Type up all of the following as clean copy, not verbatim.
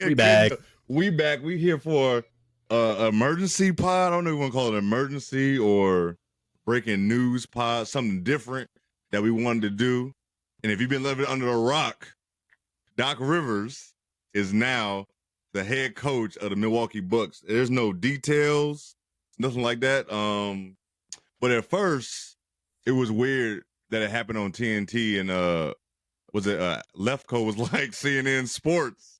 We back. We back. We here for emergency pod. I don't know if you want to call it emergency or breaking news pod, something different that we wanted to do. And if you've been living under a rock, Doc Rivers is now the head coach of the Milwaukee Bucks. There's no details, nothing like that. But at first, it was weird that it happened on TNT and Lefko was like CNN Sports.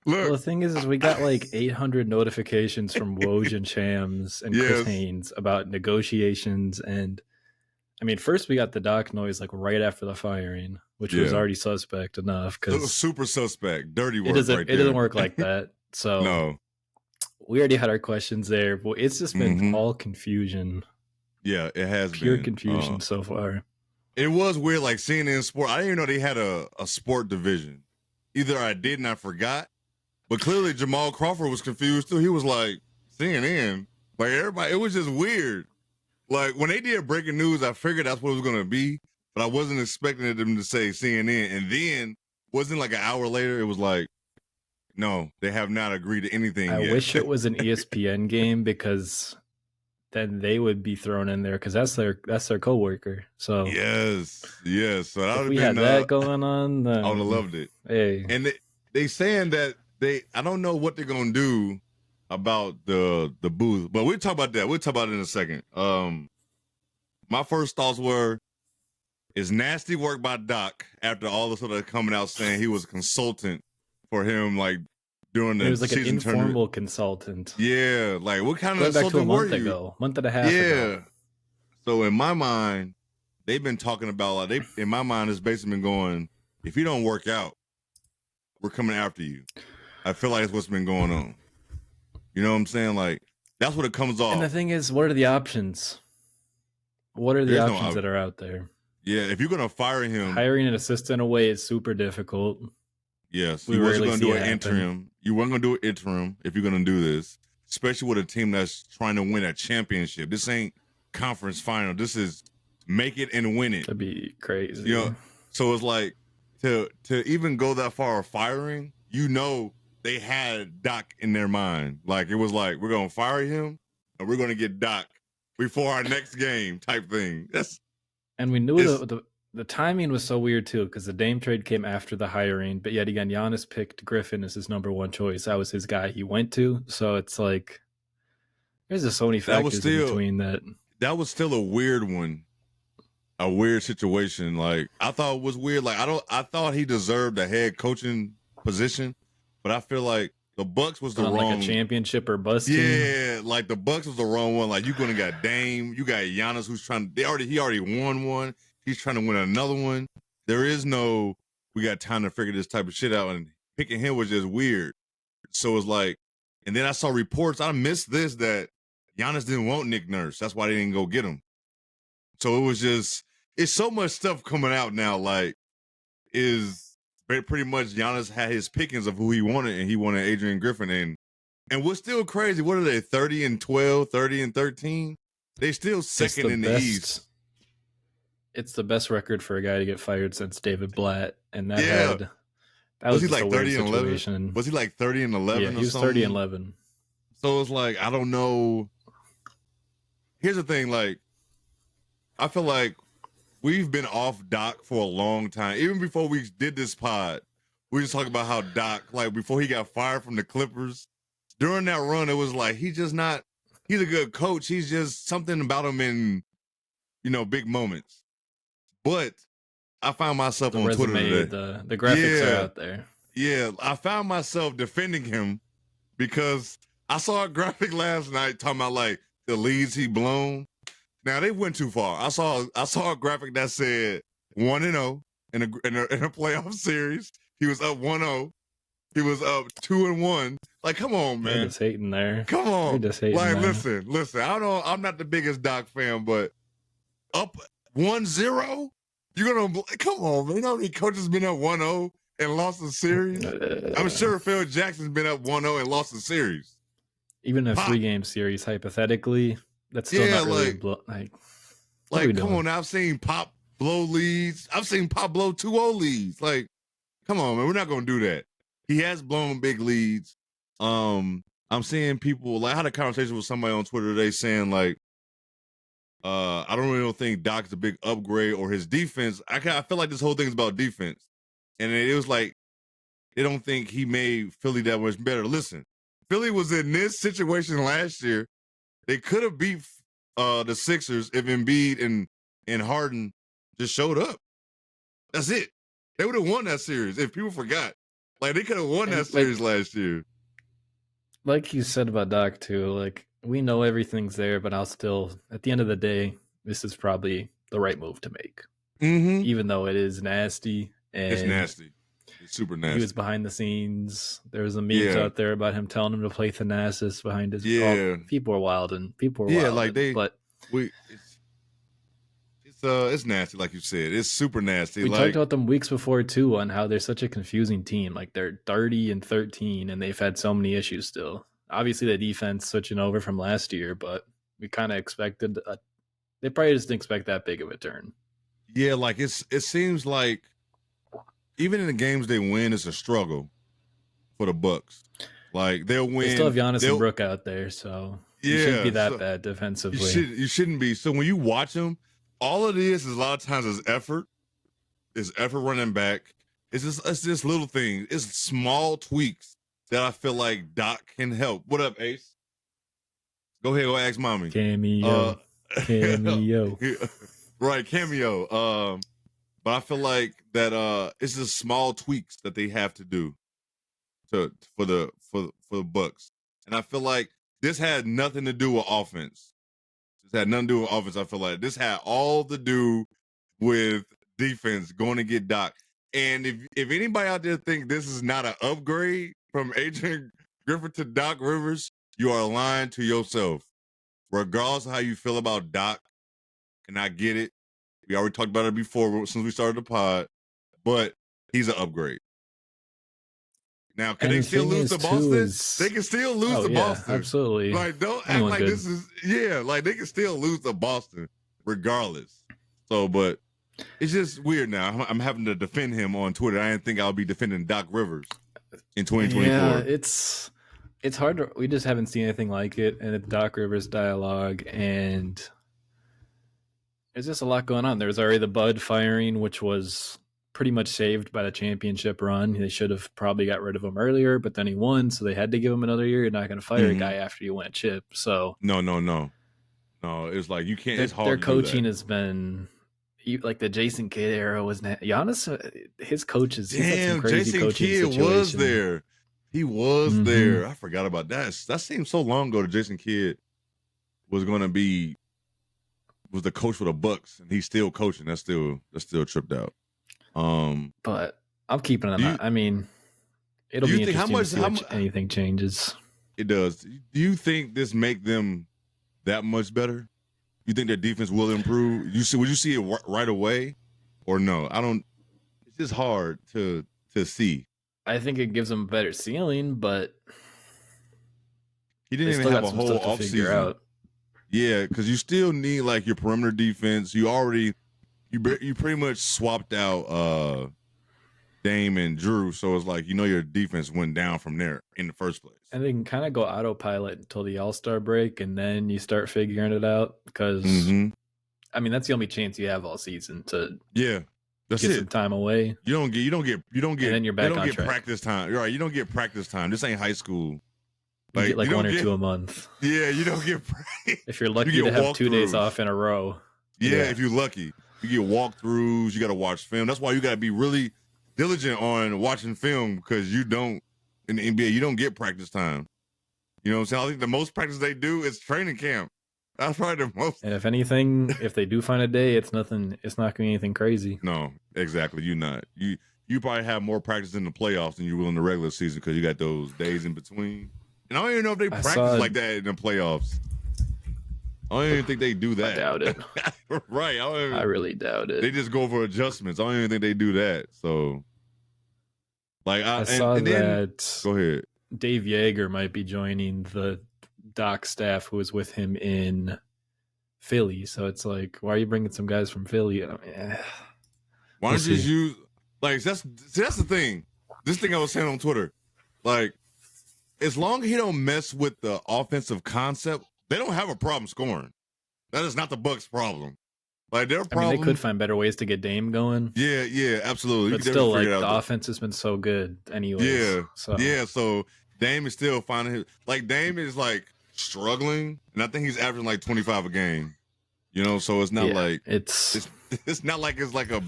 Look. Well, the thing is we got like 800 notifications from Woj and Shams and Chris Haynes about negotiations. And I mean, first we got the Doc noise like right after the firing, which was already suspect enough. It was super suspect. Dirty work. It doesn't work like that. So no, we already had our questions there, but it's just been all confusion. Yeah, it has pure confusion so far. It was weird, like CNN Sport. I didn't even know they had a sport division. Either I did and I forgot, but clearly Jamal Crawford was confused too. He was like, CNN? Like everybody, it was just weird. Like when they did breaking news, I figured that's what it was going to be, but I wasn't expecting them to say CNN. And then, wasn't like an hour later, it was like, no, they have not agreed to anything yet. I wish it was an ESPN game because then they would be thrown in there because that's their coworker. So yes. So that if we had that going on, I would have loved it. Hey, and they saying that I don't know what they're gonna do about the booth, but we'll talk about that. We'll talk about it in a second. My first thoughts were, it's nasty work by Doc after all the sort of coming out saying he was a consultant for him, like during the it was like an informal tournament. Consultant. Yeah, like what kind of back to a month ago, month and a half ago. So in my mind, they've been talking about in my mind, it's basically been going, if you don't work out, we're coming after you. I feel like that's what's been going on. You know what I'm saying? Like that's what it comes off. And the thing is, what are the options? What are the options that are out there? Yeah, if you're gonna fire him, hiring an assistant away is super difficult. Yes, you wasn't gonna do an interim. You weren't gonna do an interim if you're gonna do this, especially with a team that's trying to win a championship. This ain't conference final. This is make it and win it. That'd be crazy. You know, so it's like to even go that far of firing, they had Doc in their mind. Like it was like, we're gonna fire him and we're gonna get Doc before our next game type thing. And we knew the timing was so weird too, because the Dame trade came after the hiring, but yet again, Giannis picked Griffin as his number one choice. That was his guy he went to. So it's like there's just so many factors in between that. That was still a weird one. A weird situation. Like I thought it was weird. Like I thought he deserved a head coaching position, but I feel like the Bucks was the wrong, like a championship or bust team. Yeah, like the Bucks was the wrong one. Like you're gonna got Dame, you got Giannis who's trying. He already won one. He's trying to win another one. There is no, we got time to figure this type of shit out, and picking him was just weird. So it's like, and then I saw reports. I missed this that Giannis didn't want Nick Nurse. That's why they didn't go get him. So it was just, it's so much stuff coming out now. Like, is pretty much Giannis had his pickings of who he wanted, and he wanted Adrian Griffin. And what's still crazy, what are they, 30-12, 30-13? They still second in the East. It's the best record for a guy to get fired since David Blatt. And that was he like 30-11? Was he like 30-11? Yeah, he was 30-11. So it's like, I don't know. Here's the thing, like, I feel like we've been off Doc for a long time. Even before we did this pod, we just talking about how Doc, like before he got fired from the Clippers, during that run, it was like, he's a good coach. He's just something about him in, big moments. But I found myself on Twitter today. The graphics are out there. Yeah, I found myself defending him because I saw a graphic last night talking about like the leads he blown. Now they went too far. I saw a graphic that said 1-0 in a playoff series. He was up 1-0. He was up 2-1. Like, come on, man. They're just hating there. Come on. They're just hating like, there. listen. I don't know. I'm not the biggest Doc fan, but up 1-0. You're gonna come on, man. You know how many coaches been up 1-0 and lost the series? I'm sure Phil Jackson's been up 1-0 and lost the series. Even a 3-game series, hypothetically, that's still not really like come on. I've seen Pop blow leads. I've seen Pop blow 2-0 leads. Like, come on, man. We're not gonna do that. he has blown big leads. I'm seeing people like I had a conversation with somebody on Twitter today saying like, I don't really think Doc's a big upgrade or his defense. I feel like this whole thing is about defense, and it was like they don't think he made Philly that much better. Listen, Philly was in this situation last year. They could have beat the Sixers if Embiid and Harden just showed up. That's it. They would have won that series if people forgot. Like they could have won that series last year. Like you said about Doc too, like we know everything's there, but I'll still, at the end of the day, this is probably the right move to make. Mm-hmm. Even though it is nasty. And it's nasty. It's super nasty. He was behind the scenes. There was a memes out there about him telling him to play Thanasis behind his. Yeah, people are wild and people are wild. Yeah, like it's nasty, like you said. It's super nasty. We talked about them weeks before too on how they're such a confusing team. Like they're 30-13, and they've had so many issues still. Obviously, the defense switching over from last year, but we kind of expected. They probably just didn't expect that big of a turn. Yeah, like it seems like even in the games they win, it's a struggle for the Bucks. Like they'll win. They still have Giannis and Brook out there, so you shouldn't be that bad defensively. You shouldn't be. So when you watch them, all it is a lot of times is effort. It's effort running back. It's just little things. It's small tweaks that I feel like Doc can help. What up, Ace? Go ahead, go ask mommy. Cameo. Right, cameo. But I feel like that it's just small tweaks that they have to do for the Bucks. And I feel like this had nothing to do with offense. This had nothing to do with offense. I feel like this had all to do with defense going to get Doc. And if anybody out there think this is not an upgrade from Adrian Griffin to Doc Rivers, you are lying to yourself. Regardless of how you feel about Doc, and I get it. We already talked about it before since we started the pod, but he's an upgrade. Now, can they still lose to Boston? They can still lose to Boston. Absolutely. Like, don't act like this is, like they can still lose to Boston regardless. So, but it's just weird now. I'm having to defend him on Twitter. I didn't think I'll be defending Doc Rivers in 2024. Yeah, it's hard we just haven't seen anything like it in the Doc Rivers dialogue, and there's just a lot going on. There was already the Bud firing, which was pretty much saved by the championship run. They should have probably got rid of him earlier, but then he won, so they had to give him another year. You're not going to fire a guy after you win a chip. So no. It's like you can't. It's hard. Their coaching has been like the Jason Kidd era was Giannis. His coaches. Damn, Jason Kidd was there. He was there. I forgot about that. That seemed so long ago that Jason Kidd was going to be the coach for the Bucks, and he's still coaching. That's still tripped out. But I'm keeping an eye. I mean, it'll be interesting to see if anything changes. It does. Do you think this make them that much better? You think their defense will improve? Would you see it right away, or no? I don't. It's just hard to see. I think it gives them a better ceiling, but he didn't even have a whole offseason. Yeah, because you still need like your perimeter defense. You pretty much swapped out Dame and Drew, so it's like your defense went down from there in the first place. And they can kind of go autopilot until the All-Star break, and then you start figuring it out. Because I mean, that's the only chance you have all season to get some time away. You don't get, and then you're back on track. Practice time. You're right. You don't get practice time. This ain't high school. You get like one or two a month. Yeah, you don't get. If you're lucky to have 2 days off in a row. Yeah, if you're lucky, you get walkthroughs. You got to watch film. That's why you got to be really diligent on watching film, because you don't in the NBA. You don't get practice time. You know what I'm saying? I think the most practice they do is training camp. That's probably the most. And if anything, if they do find a day, it's nothing. It's not going to be anything crazy. No, exactly. You're not. You probably have more practice in the playoffs than you will in the regular season, because you got those days in between. And I don't even know if they practice like that in the playoffs. I don't even think they do that. I doubt it. Right. I really doubt it. They just go for adjustments. I don't even think they do that. So, like, I saw that. Go ahead. Dave Yeager might be joining the Doc staff who was with him in Philly. So it's like, why are you bringing some guys from Philly? I mean, why don't you just use, like, that's the thing. This thing I was saying on Twitter. Like, as long as he don't mess with the offensive concept, they don't have a problem scoring. That is not the Bucks' problem. Like, their problem. I mean, they could find better ways to get Dame going. Yeah, absolutely. But still, like, the offense has been so good anyways. So Dame is still finding his, like, Dame is like struggling, and I think he's averaging like 25 a game. You know, so it's not like it's not like it's like a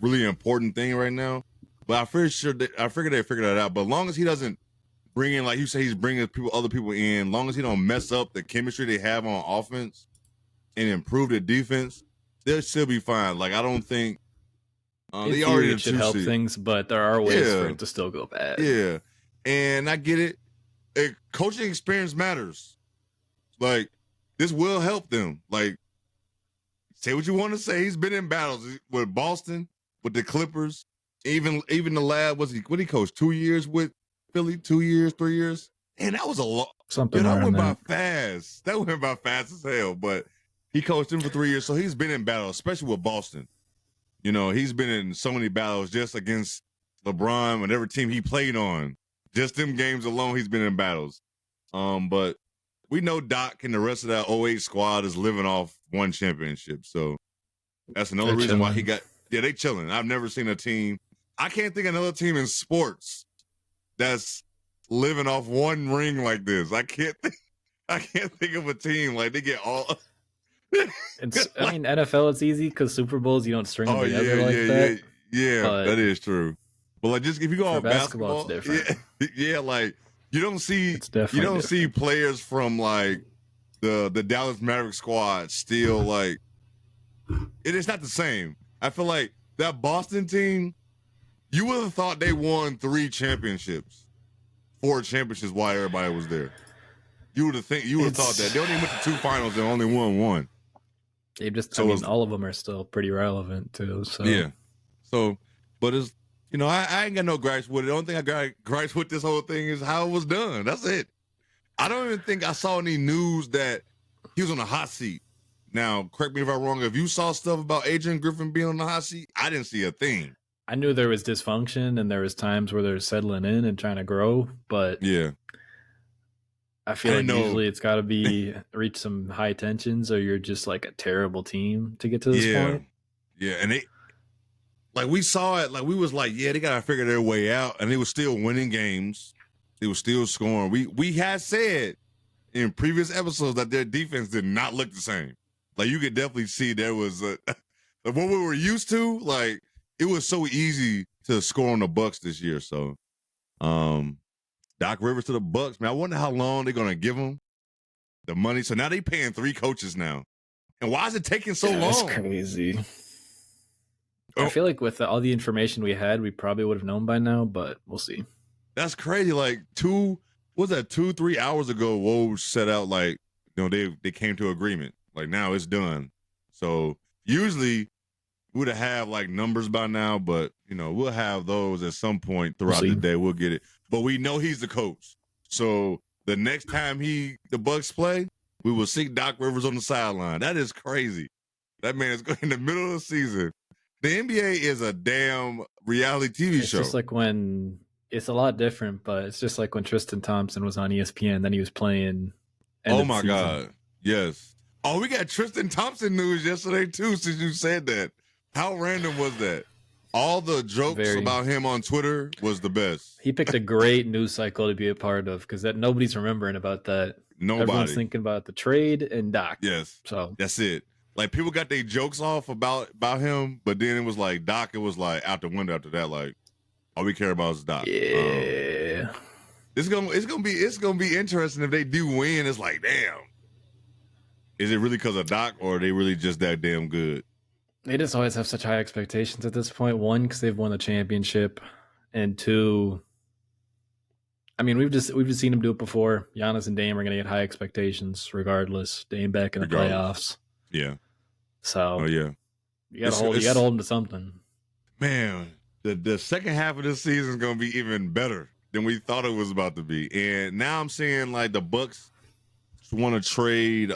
really important thing right now. But I figured they figured that out. But as long as he doesn't bring in, like you say, he's bringing other people in. As long as he don't mess up the chemistry they have on offense and improve the defense, they'll still be fine. Like, I don't think they already should help things, but there are ways for it to still go bad. Yeah, and I get it. Coaching experience matters. Like, this will help them. Like, say what you want to say. He's been in battles with Boston, with the Clippers, even the lad. What he coached 2 years with Philly? 2 years, 3 years, and that was a lot. Something that went by fast. That went by fast as hell. But he coached him for 3 years, so he's been in battles, especially with Boston. You know, he's been in so many battles just against LeBron, whatever team he played on. Just them games alone, he's been in battles. But we know Doc and the rest of that 08 squad is living off one championship. So that's another reason why he got – they chilling. I've never seen a team – I can't think of another team in sports that's living off one ring like this. I can't think of a team like they get all – I mean, NFL, it's easy because Super Bowls, you don't string them together that. Yeah, that is true. But like, just if you go on basketball, it's different. Yeah, like you don't see players from like the Dallas Mavericks squad still like it is not the same. I feel like that Boston team, you would have thought they won 4 championships while everybody was there. You would have thought that they only went to 2 finals and only won 1. All of them are still pretty relevant too. So yeah. So, but it's I ain't got no gripes with it. The only thing I got gripes with this whole thing is how it was done. That's it. I don't even think I saw any news that he was on the hot seat. Now, correct me if I'm wrong. If you saw stuff about Adrian Griffin being on the hot seat, I didn't see a thing. I knew there was dysfunction and there was times where they're settling in and trying to grow, but yeah. I feel like usually it's got to be reach some high tensions or you're just like a terrible team to get to this point. Yeah, and we saw it, like we was like, they got to figure their way out, and they were still winning games. They were still scoring. We had said in previous episodes that their defense did not look the same. Like you could definitely see there was what we were used to. Like it was so easy to score on the Bucks this year. So, Doc Rivers to the Bucks, man. I wonder how long they're gonna give him the money. So now they paying 3 coaches now, and why is it taking so long? That's crazy. I feel like with all the information we had, we probably would have known by now, but we'll see. That's crazy. Like 2-3 hours ago, Woj set out like they came to agreement. Like now it's done. So usually we would have like numbers by now, but we'll have those at some point throughout the day. We'll get it. But we know he's the coach. So the next time the Bucks play, we will see Doc Rivers on the sideline. That is crazy. That man is going in the middle of the season. The NBA is a damn reality TV show. It's just like when it's a lot different, but it's just like when Tristan Thompson was on ESPN, then he was playing. Oh my God. Yes. Oh, we got Tristan Thompson news yesterday too, since you said that. How random was that? All the jokes about him on Twitter was the best. He picked a great news cycle to be a part of because nobody's remembering about that. Nobody. Everyone's thinking about the trade and Doc. Yes. So that's it. Like people got their jokes off about him, but then it was like Doc. It was like out the window after that. Like all we care about is Doc. Yeah. It's gonna be interesting if they do win. It's like, damn, is it really because of Doc or are they really just that damn good? They just always have such high expectations at this point. 1, because they've won the championship, and 2, I mean, we've just seen them do it before. Giannis and Dame are going to get high expectations regardless. Dame back in the playoffs. Yeah. So. Oh yeah. You got to hold them to something. Man, the second half of this season is going to be even better than we thought it was about to be. And now I'm seeing like the Bucks want to trade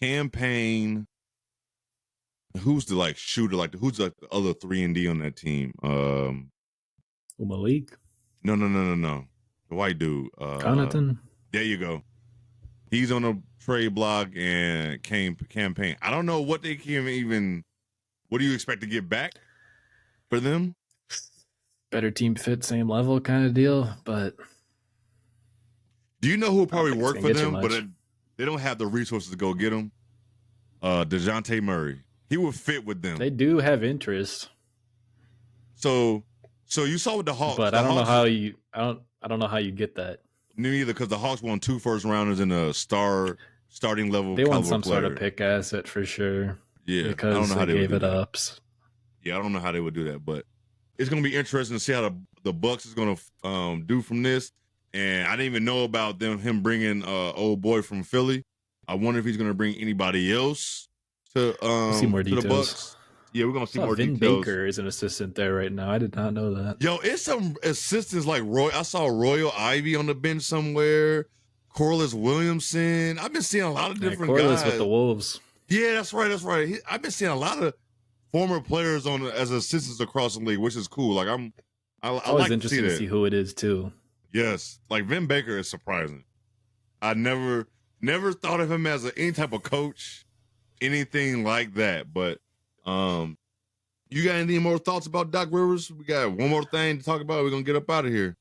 campaign. Who's the like shooter? Like who's like the other 3-and-D on that team? Malik. No. The white dude. Connaughton. There you go. He's on a trade block and campaign. I don't know what they can even. What do you expect to get back for them? Better team fit, same level kind of deal. But do you know who would probably work for them? But they don't have the resources to go get him. DeJounte Murray. He would fit with them. They do have interest. So you saw with the Hawks. But I don't know how you. I don't know how you get that. Neither, because the Hawks won 2 first-rounders and a starting level. They want some sort of pick asset for sure. Yeah, because I don't know how they gave would it up. Yeah, I don't know how they would do that, but it's going to be interesting to see how the Bucks is going to do from this. And I didn't even know about him bringing old boy from Philly. I wonder if he's going to bring anybody else to see more details. The Bucks. Yeah, we're going to see more Vin details. Baker is an assistant there right now. I did not know that. Yo, it's some assistants like Roy. I saw Royal Ivy on the bench somewhere. Corliss Williamson. I've been seeing a lot of different Corliss guys with the Wolves. Yeah, that's right. I've been seeing a lot of former players as assistants across the league, which is cool. Like I always like interesting to see who it is too. Yes, like Vin Baker is surprising. I never thought of him as any type of coach, anything like that. But you got any more thoughts about Doc Rivers? We got one more thing to talk about. We're gonna get up out of here.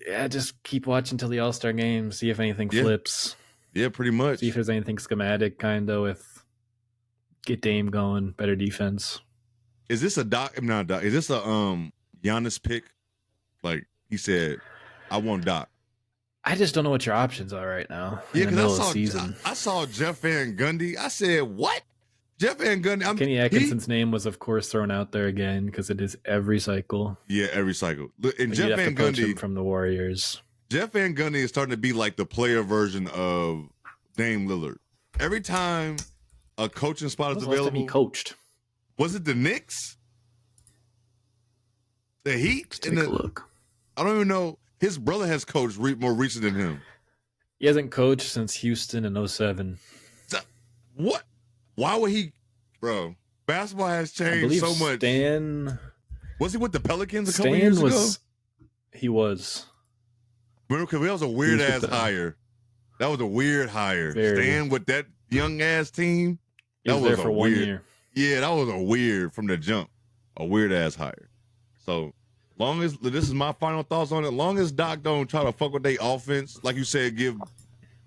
Yeah, just keep watching till the All-Star game. See if anything flips. Yeah, pretty much. See if there's anything schematic, kind of, with get Dame going, better defense. Is this a Doc? Not Doc. Is this a Giannis pick? Like he said, I want Doc. I just don't know what your options are right now. Yeah, because I saw Jeff Van Gundy. I said, what? Jeff Van Gundy. Kenny Atkinson's name was, of course, thrown out there again because it is every cycle. Yeah, every cycle. And Jeff Van Gundy from the Warriors. Jeff Van Gundy is starting to be like the player version of Dame Lillard. Every time a coaching spot is available, he coached. Was it the Knicks? The Heat? Let's take a look. I don't even know. His brother has coached more recent than him. He hasn't coached since Houston in 2007. What? Why would he? Bro, basketball has changed so much. Stan. Was he with the Pelicans a couple years ago? He was. Remember, because that was a weird-ass hire. That was a weird hire. Stan with that young-ass team. That was there for 1 year. Yeah, that was a weird from the jump. A weird-ass hire. So, long as this is my final thoughts on it. Long as Doc don't try to fuck with their offense, like you said,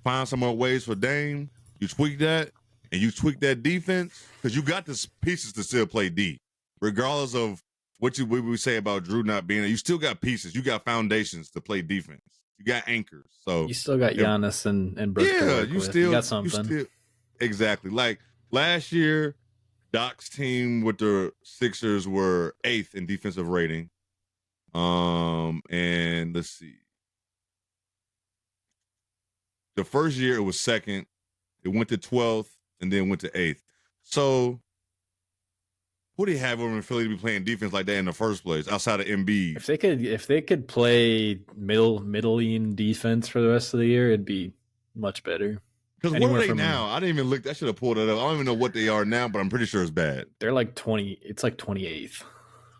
find some more ways for Dame. You tweak that, and you tweak that defense, because you got the pieces to still play D, regardless of what we say about Drew not being there. You still got pieces. You got foundations to play defense. You got anchors. So you still got Giannis and Brook. Yeah, you got something. Exactly. Like last year, Doc's team with the Sixers were 8th in defensive rating. And let's see. The first year it was 2nd. It went to 12th and then went to 8th. So who do you have over in Philly to be playing defense like that in the first place, outside of Embiid? If they could play middling defense for the rest of the year, it'd be much better. Because what are they now? I didn't even look. I should have pulled it up. I don't even know what they are now, but I'm pretty sure it's bad. They're like 20. It's like 28th.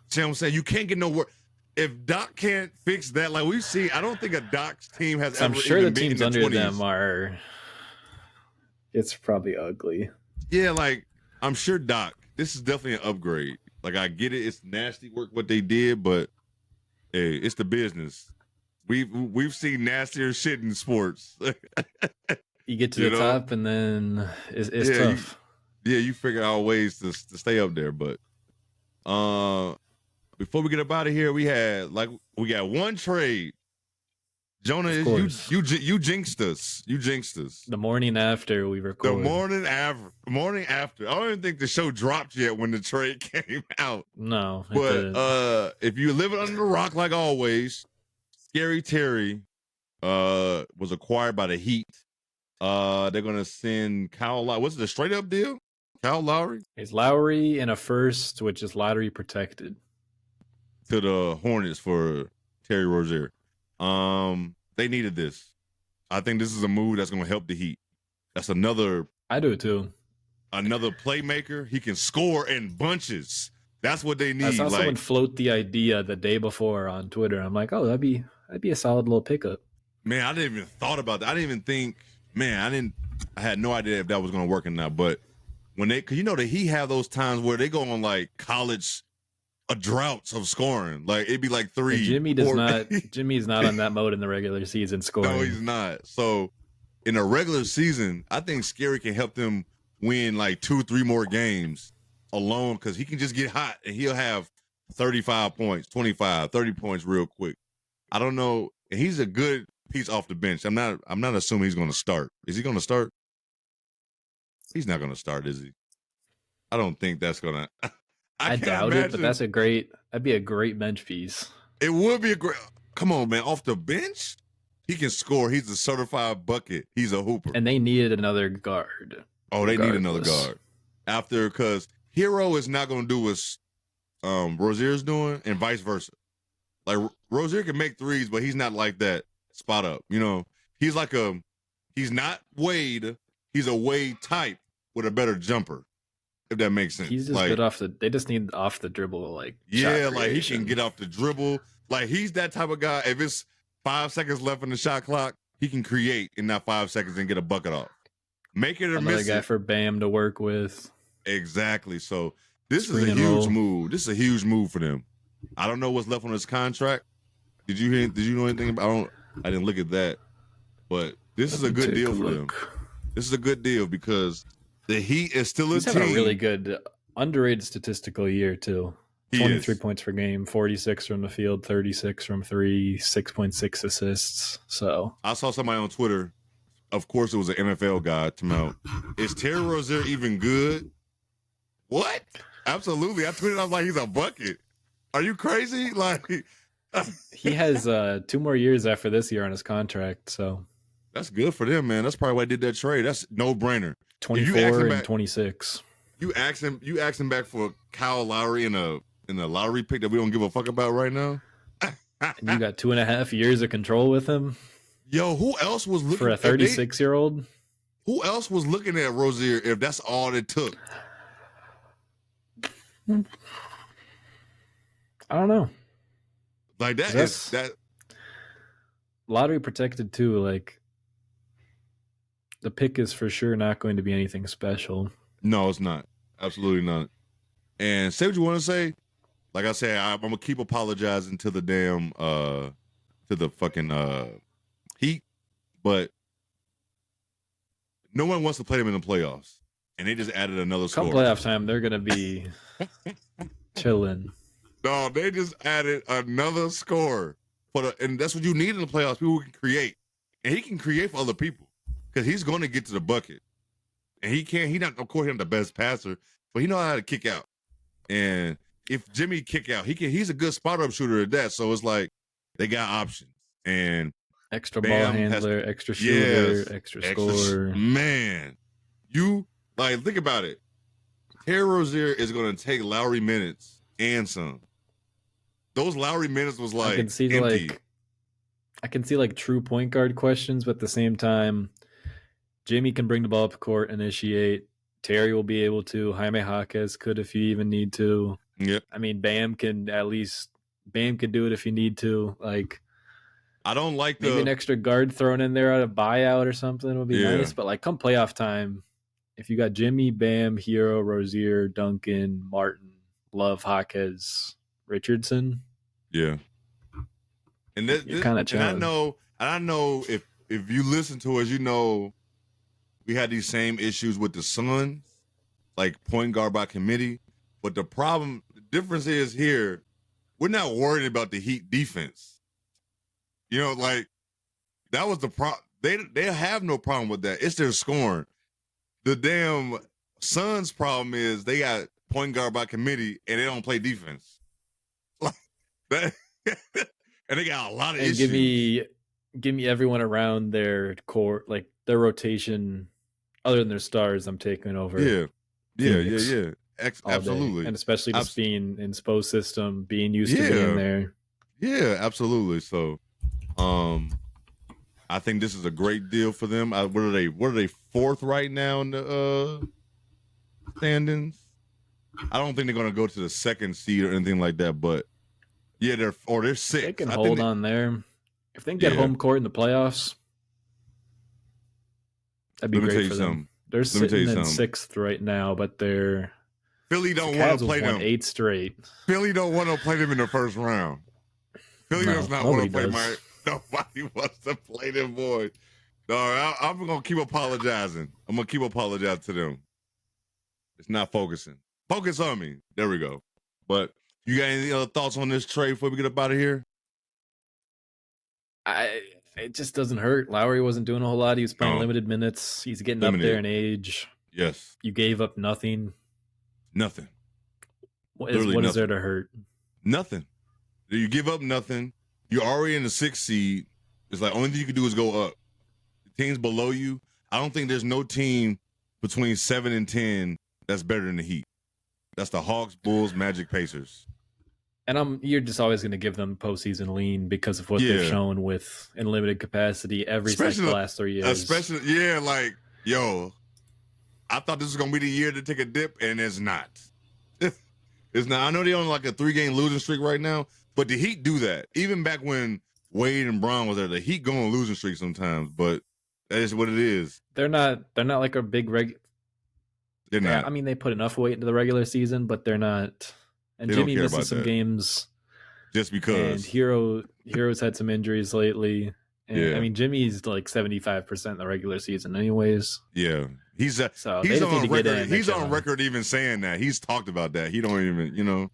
See what I'm saying? You can't get no work. If Doc can't fix that, like we've seen, I don't think a Doc's team has. I'm sure the teams under 20s. them are. It's probably ugly. Yeah, like I'm sure Doc. This is definitely an upgrade. Like I get it. It's nasty work what they did, but hey, it's the business. We've seen nastier shit in sports. You get to the top, and then it's tough. You figure out ways to stay up there. But before we get up out of here, we got one trade. Jonah, you jinxed us. You jinxed us. The morning after we recorded. The morning after. I don't even think the show dropped yet when the trade came out. No. But if you live under the rock like always, Scary Terry was acquired by the Heat. They're gonna send Kyle Lowry. What's it, a straight up deal? Kyle Lowry? It's Lowry and a first, which is lottery protected. To the Hornets for Terry Rozier. They needed this. I think this is a move that's gonna help the Heat. That's another. I do too. Another playmaker. He can score in bunches. That's what they need. I saw someone Like, float the idea the day before on Twitter. I'm like, oh, that'd be a solid little pickup. man, I didn't even thought about that. I didn't even think, man, I had no idea if that was going to work or not. But when cause you know that he have those times where they go on like college droughts of scoring. Like it'd be like 3. Jimmy's not on that mode in the regular season scoring. No, he's not. So in a regular season, I think Scary can help them win like 2-3 more games alone because he can just get hot and he'll have 35 points, 25, 30 points real quick. I don't know. And he's a good piece off the bench. I'm not assuming he's going to start. Is he going to start? He's not going to start, is he? I don't think that's going to. I doubt it, but that'd be a great bench piece. It would be a great. Come on, man. Off the bench, he can score. He's a certified bucket. He's a hooper. And they needed another guard. Oh, they need another guard. Because Hero is not going to do what Rozier's doing and vice versa. Like, Rozier can make threes, but he's not like that spot up. You know, he's not Wade. He's a Wade type with a better jumper, if that makes sense. He's just good they just need off the dribble, like, yeah, like he can get off the dribble. Like, he's that type of guy. If it's 5 seconds left in the shot clock, he can create in that 5 seconds and get a bucket off. Make it or another miss guy it. For Bam to work with. Exactly. So this is a huge move. This is a huge move for them. I don't know what's left on his contract. Did you know anything about? I didn't look at that. But this is a good deal for them. This is a good deal because the Heat is still a team. He's having a really good, underrated statistical year too. 23 points per game, 46 from the field, 36 from 3, 6.6 assists. So I saw somebody on Twitter. Of course, it was an NFL guy. Is Terry Rozier even good? What? Absolutely. I tweeted. I was like, he's a bucket. Are you crazy? Like, he has 2 more years after this year on his contract. So that's good for them, man. That's probably why I did that trade. That's no brainer. 24 and 26. You asked him back for Kyle Lowry in a lottery pick that we don't give a fuck about right now. And you got 2.5 years of control with him. Yo, who else was looking for a 36-year-old? Who else was looking at Rozier if that's all it took? I don't know. Like that lottery protected too. Like, the pick is for sure not going to be anything special. No, it's not. Absolutely not. And say what you want to say. Like I said, I'm gonna keep apologizing to the damn to the fucking Heat, but no one wants to play them in the playoffs, and they just added another score. Come playoff time, they're gonna be chilling. No, they just added another score and that's what you need in the playoffs. People who can create, and he can create for other people because he's going to get to the bucket, and he not, of course, he's not the best passer, but he knows how to kick out. And if Jimmy kick out, he's a good spot up shooter at that. So it's like they got options and extra ball handler, extra shooter, extra scorer. Man, you like think about it. Terry Rozier is going to take Lowry minutes and some. Those Lowry minutes was like empty. I can see like true point guard questions, but at the same time, Jimmy can bring the ball up the court, initiate. Terry will be able to. Jaime Jaquez could if you even need to. Yep. I mean, Bam can do it if you need to. like. I don't like maybe an extra guard thrown in there at a buyout or something would be nice. But like come playoff time, if you got Jimmy, Bam, Hero, Rozier, Duncan, Martin, Love, Jaquez, Richardson. Yeah. And you're kind of challenged. I know if you listen to us, you know we had these same issues with the Suns, like point guard by committee. But the difference is here, we're not worried about the Heat defense. You know, like that was the problem. They have no problem with that. It's their scoring. The damn Suns' problem is they got point guard by committee and they don't play defense. Like that, and they got a lot of issues. Give me everyone around their core, like their rotation, other than their stars. I'm taking over. Yeah. Absolutely, and especially just being in Spo's system, being used to being there. Yeah, absolutely. So. I think this is a great deal for them. What are they? Fourth right now in the standings? I don't think they're going to go to the 2nd seed or anything like that. But yeah, they're 6th. They can hold on there. If they can get home court in the playoffs, that'd be great for them. They're sitting in 6th right now, but they're Philly don't want to play them 8 straight. Philly don't want to play them in the first round. Philly does not want to play nobody wants to play them boys. No, I'm gonna keep apologizing. I'm gonna keep apologizing to them. It's not focusing. Focus on me. There we go. But you got any other thoughts on this trade before we get up out of here? It just doesn't hurt. Lowry wasn't doing a whole lot. He was playing limited minutes. He's getting up there in age. Yes. You gave up nothing. Nothing. What is there to hurt? Nothing. You give up nothing. You're already in the 6th seed. It's like only thing you can do is go up. The teams below you, I don't think there's no team between 7 and 10 that's better than the Heat. That's the Hawks, Bulls, Magic, Pacers. And you're just always going to give them postseason lean because of what they've shown with in limited capacity the last 3 years. Especially, I thought this was going to be the year to take a dip, and it's not. It's not. I know they're on like a 3-game losing streak right now, but the Heat do that. Even back when Wade and Braun was there, the Heat go on losing streak sometimes, but that is what it is. They're not like a big They're not. I mean, they put enough weight into the regular season, but they're not. And Jimmy missing some games. Just because. And Hero's had some injuries lately. And I mean, Jimmy's like 75% in the regular season anyways. Yeah. He's on record even saying that. He's talked about that. He don't even,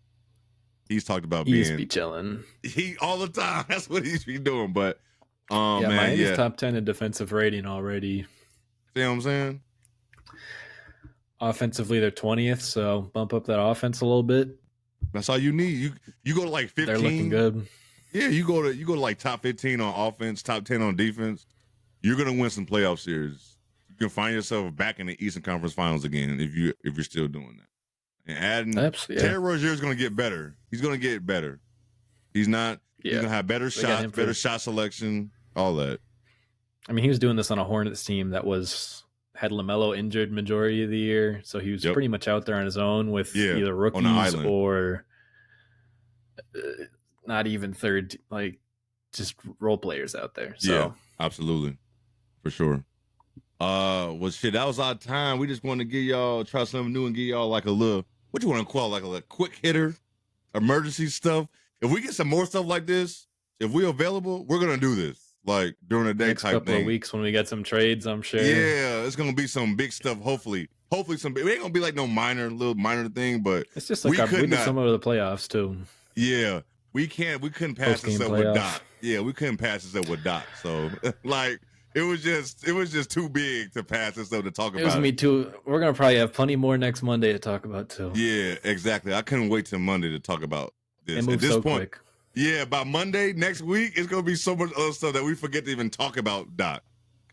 he's talked about he used to be chilling. He all the time. That's what he's been doing. But Miami's top 10 in defensive rating already. See what I'm saying? Offensively, they're 20th, so bump up that offense a little bit. That's all you need. You go to like 15. They're looking good. Yeah, you go to like top 15 on offense, top 10 on defense. You're gonna win some playoff series. You can find yourself back in the Eastern Conference Finals again if you're still doing that. And adding Terry Rozier is gonna get better. He's gonna get better. He's not. He's gonna have better shots, better shot selection, all that. I mean, he was doing this on a Hornets team that had LaMelo injured majority of the year, so he was pretty much out there on his own with either rookies or not even third, like just role players out there. So yeah, absolutely, for sure. Well, shit, that was our time. We just want to give y'all try something new and give y'all like a little, what you want to call like a quick hitter, emergency stuff. If we get some more stuff like this, if we're available, we're gonna do this. Like during the day next type couple thing. Of weeks when we get some trades, I'm sure. Yeah, it's gonna be some big stuff. Hopefully some. It ain't gonna be like no little minor thing, but it's just like we did some of the playoffs too. Yeah, we couldn't pass this up with Doc. Yeah, we couldn't pass this up with Doc. So like it was just too big to pass this up to talk about. It was me too. We're gonna probably have plenty more next Monday to talk about too. Yeah, exactly. I couldn't wait till Monday to talk about this. It moves At this so point, quick. yeah, by Monday next week, it's gonna be so much other stuff that we forget to even talk about, Doc.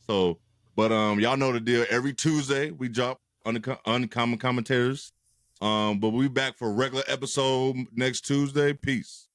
So, but y'all know the deal. Every Tuesday we drop Uncommon Commentators. But we'll be back for a regular episode next Tuesday. Peace.